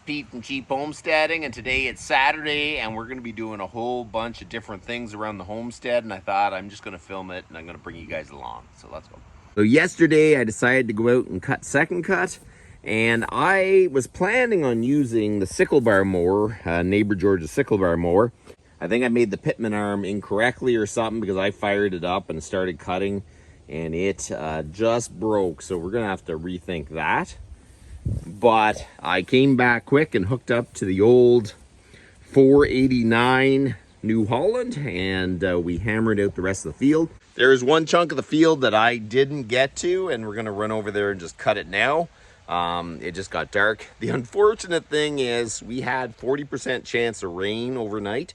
Pete from Cheap Homesteading, and today it's Saturday, and we're going to be doing a whole bunch of different things around the homestead, and I thought I'm just going to film it, and I'm going to bring you guys along, so let's go. So yesterday I decided to go out and cut second cut, and I was planning on using the sickle bar mower, neighbor George's sickle bar mower. I think I made the pitman arm incorrectly or something because I fired it up and started cutting, and it just broke, so we're going to have to rethink that. But I came back quick and hooked up to the old 489 New Holland, and we hammered out the rest of the field. There's one chunk of the field that I didn't get to, and we're gonna run over there and just cut it now. It just got dark. The unfortunate thing is we had 40% chance of rain overnight,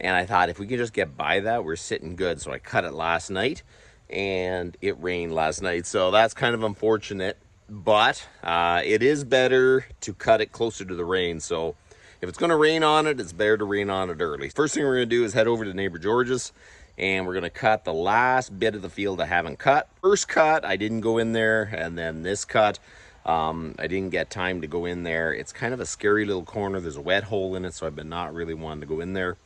and I thought if we can just get by that, we're sitting good. So I cut it last night, and it rained last night, so that's kind of unfortunate. But it is better to cut it closer to the rain. So if it's going to rain on it, it's better to rain on it early. First thing we're going to do is head over to neighbor George's, and we're going to cut the last bit of the field I haven't cut. First cut, I didn't go in there, and then this cut, I didn't get time to go in there. It's kind of a scary little corner. There's a wet hole in it, so I've been not really wanting to go in there.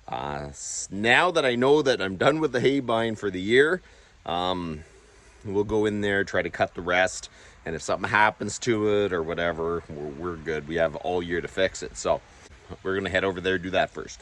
Now that I know that I'm done with the hay bine for the year, we'll go in there, try to cut the rest. And if something happens to it or whatever, we're good. We have all year to fix it. So we're going to head over there and do that first.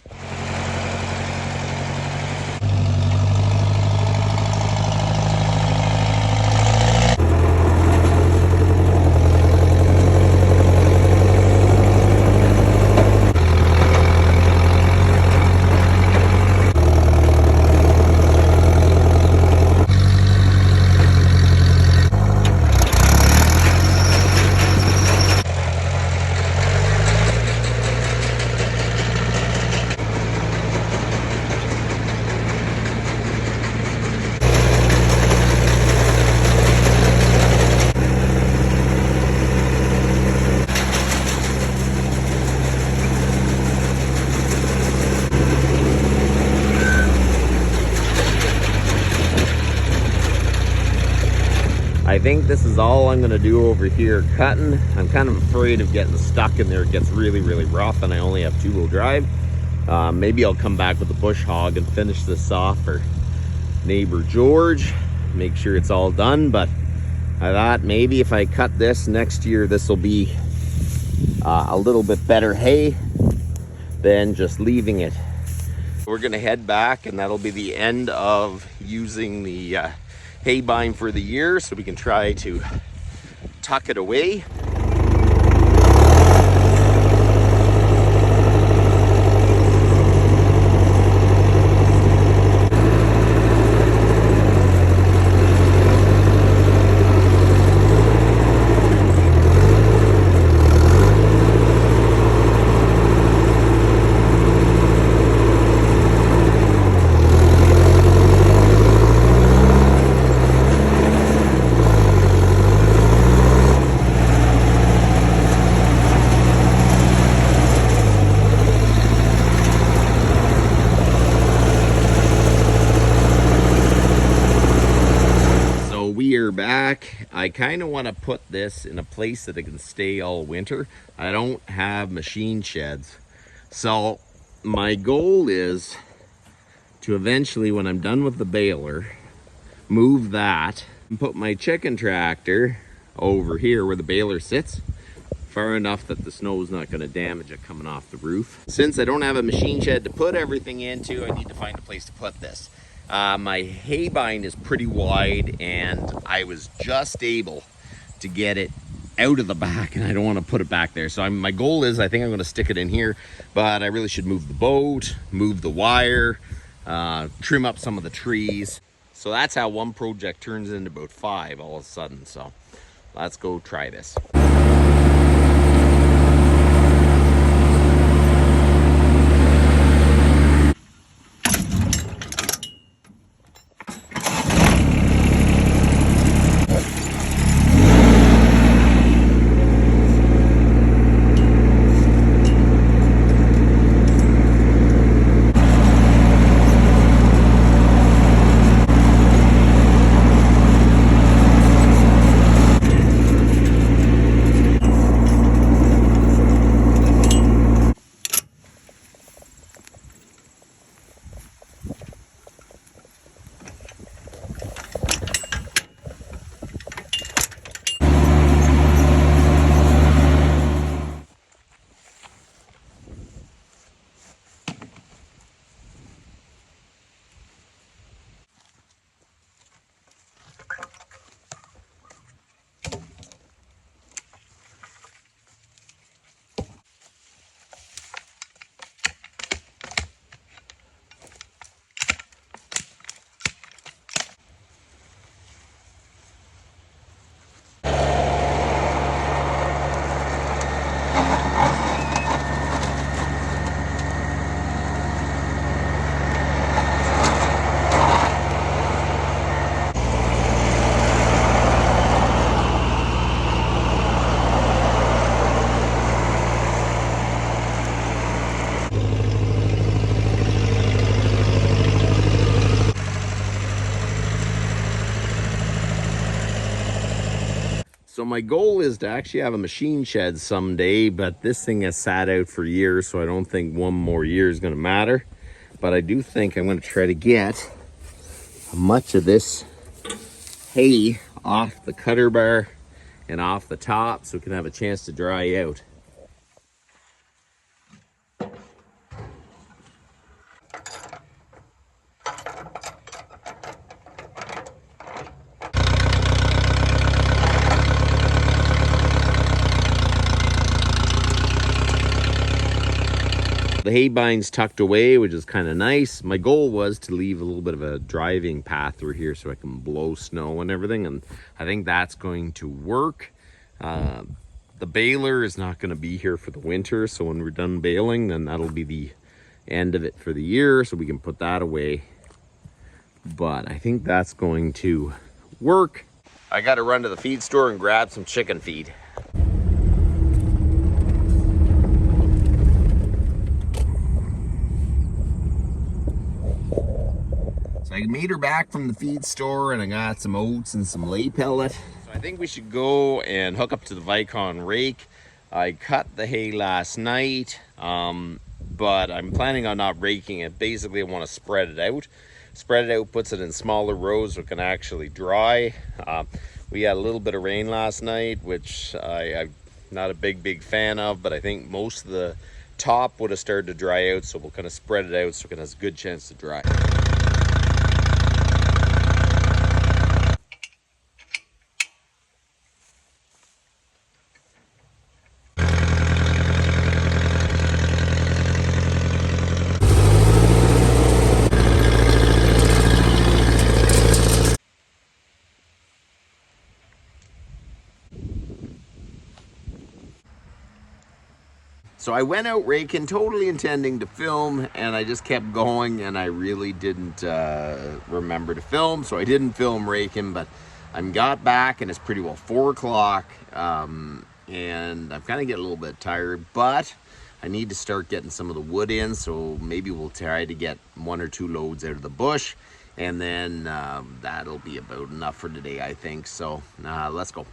I think this is all I'm going to do over here cutting. I'm kind of afraid of getting stuck in there. It gets really, really rough, and I only have two-wheel drive. Maybe I'll come back with the bush hog and finish this off for neighbor George. Make sure it's all done, but I thought maybe if I cut this next year, this will be a little bit better hay than just leaving it. We're going to head back, and that'll be the end of using the hay bine for the year, so we can try to tuck it away. Back. I kind of want to put this in a place that it can stay all winter. I don't have machine sheds, so my goal is to eventually, when I'm done with the baler, move that and put my chicken tractor over here where the baler sits, far enough that the snow is not going to damage it coming off the roof. Since I don't have a machine shed to put everything into, I need to find a place to put this. My hay bine is pretty wide, and I was just able to get it out of the back, and I don't want to put it back there. So my goal is, I think I'm going to stick it in here, but I really should move the boat, move the wire, trim up some of the trees. So that's how one project turns into about 5 all of a sudden. So let's go try this. So my goal is to actually have a machine shed someday, but this thing has sat out for years, so I don't think one more year is going to matter. But I do think I'm going to try to get much of this hay off the cutter bar and off the top so it can have a chance to dry out. The hay bind's tucked away, which is kind of nice. My goal was to leave a little bit of a driving path through here so I can blow snow and everything, and I think that's going to work. The baler is not going to be here for the winter, so when we're done baling, then that'll be the end of it for the year, so we can put that away. But I think that's going to work. I got to run to the feed store and grab some chicken feed. So I made her back from the feed store and I got some oats and some lay pellet. So I think we should go and hook up to the Vicon rake. I cut the hay last night, but I'm planning on not raking it. Basically, I want to spread it out. Spread it out puts it in smaller rows so it can actually dry. We had a little bit of rain last night, which I'm not a big fan of, but I think most of the top would have started to dry out, so we'll kind of spread it out so it has a good chance to dry. So I went out raking, totally intending to film, and I just kept going, and I really didn't remember to film, so I didn't film raking, but I got back, and it's pretty well 4 o'clock, and I'm kind of getting a little bit tired, but I need to start getting some of the wood in, so maybe we'll try to get 1 or 2 loads out of the bush, and then that'll be about enough for today, I think. So let's go.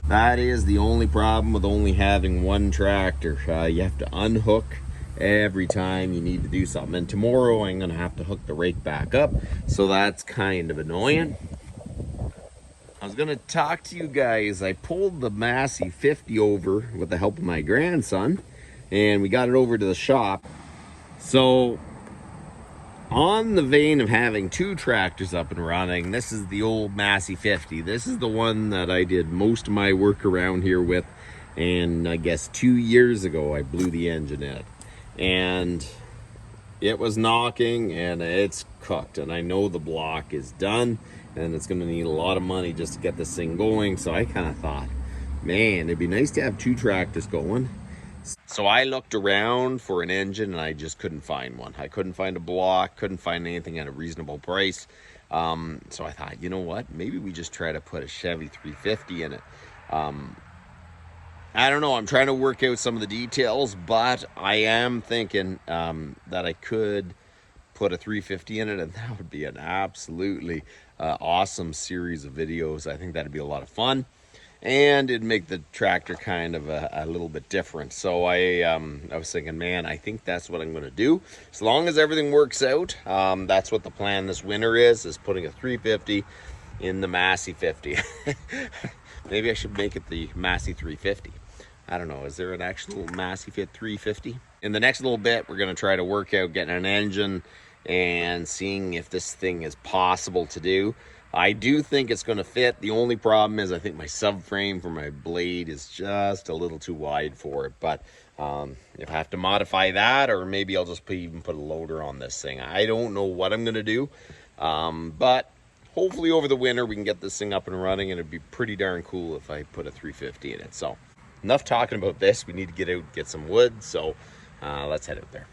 That is the only problem with only having one tractor. You have to unhook every time you need to do something. And tomorrow I'm going to have to hook the rake back up. So that's kind of annoying. I was going to talk to you guys. I pulled the Massey 50 over with the help of my grandson. And we got it over to the shop. So on the vein of having 2 tractors up and running, this is the old Massey 50. This is the one that I did most of my work around here with, and I guess 2 years ago I blew the engine in it, and it was knocking and it's cooked, and I know the block is done and it's going to need a lot of money just to get this thing going. So I kind of thought, man, it'd be nice to have 2 tractors going. So I looked around for an engine and I just couldn't find one. I couldn't find a block, couldn't find anything at a reasonable price. So I thought, you know what, maybe we just try to put a Chevy 350 in it. I don't know, I'm trying to work out some of the details, but I am thinking that I could put a 350 in it, and that would be an absolutely awesome series of videos. I think that'd be a lot of fun. And it'd make the tractor kind of a little bit different. So I was thinking, man, I think that's what I'm going to do. As long as everything works out, that's what the plan this winter is putting a 350 in the Massey 50. Maybe I should make it the Massey 350. I don't know. Is there an actual Massey Fit 350? In the next little bit, we're going to try to work out getting an engine and seeing if this thing is possible to do. I do think it's going to fit. The only problem is I think my subframe for my blade is just a little too wide for it. But if I have to modify that, or maybe I'll just even put a loader on this thing. I don't know what I'm going to do. But hopefully over the winter we can get this thing up and running, and it'd be pretty darn cool if I put a 350 in it. So enough talking about this. We need to get out and get some wood. So let's head out there.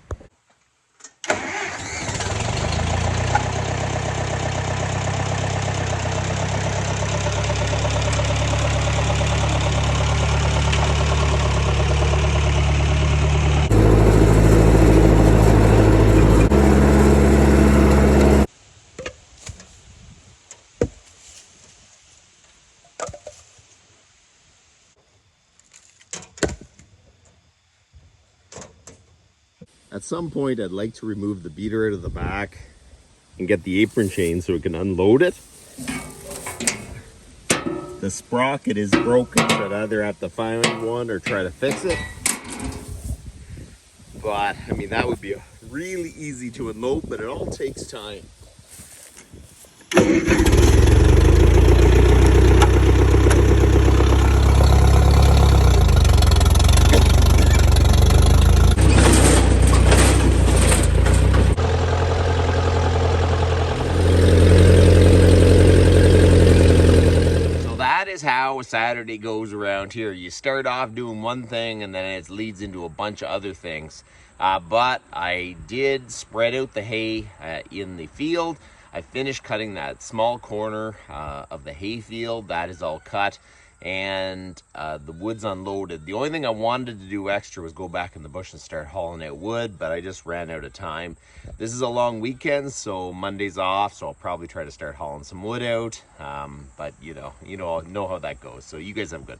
At some point, I'd like to remove the beater out of the back and get the apron chain so we can unload it. The sprocket is broken, so I'd either have to find one or try to fix it. But, I mean, that would be really easy to unload, but it all takes time. Is how a Saturday goes around here. You start off doing one thing and then it leads into a bunch of other things. But I did spread out the hay in the field. I finished cutting that small corner of the hay field. That is all cut, and the wood's unloaded. The only thing I wanted to do extra was go back in the bush and start hauling out wood, but I just ran out of time. This is a long weekend, so Monday's off, so I'll probably try to start hauling some wood out. But you know how that goes. So you guys have a good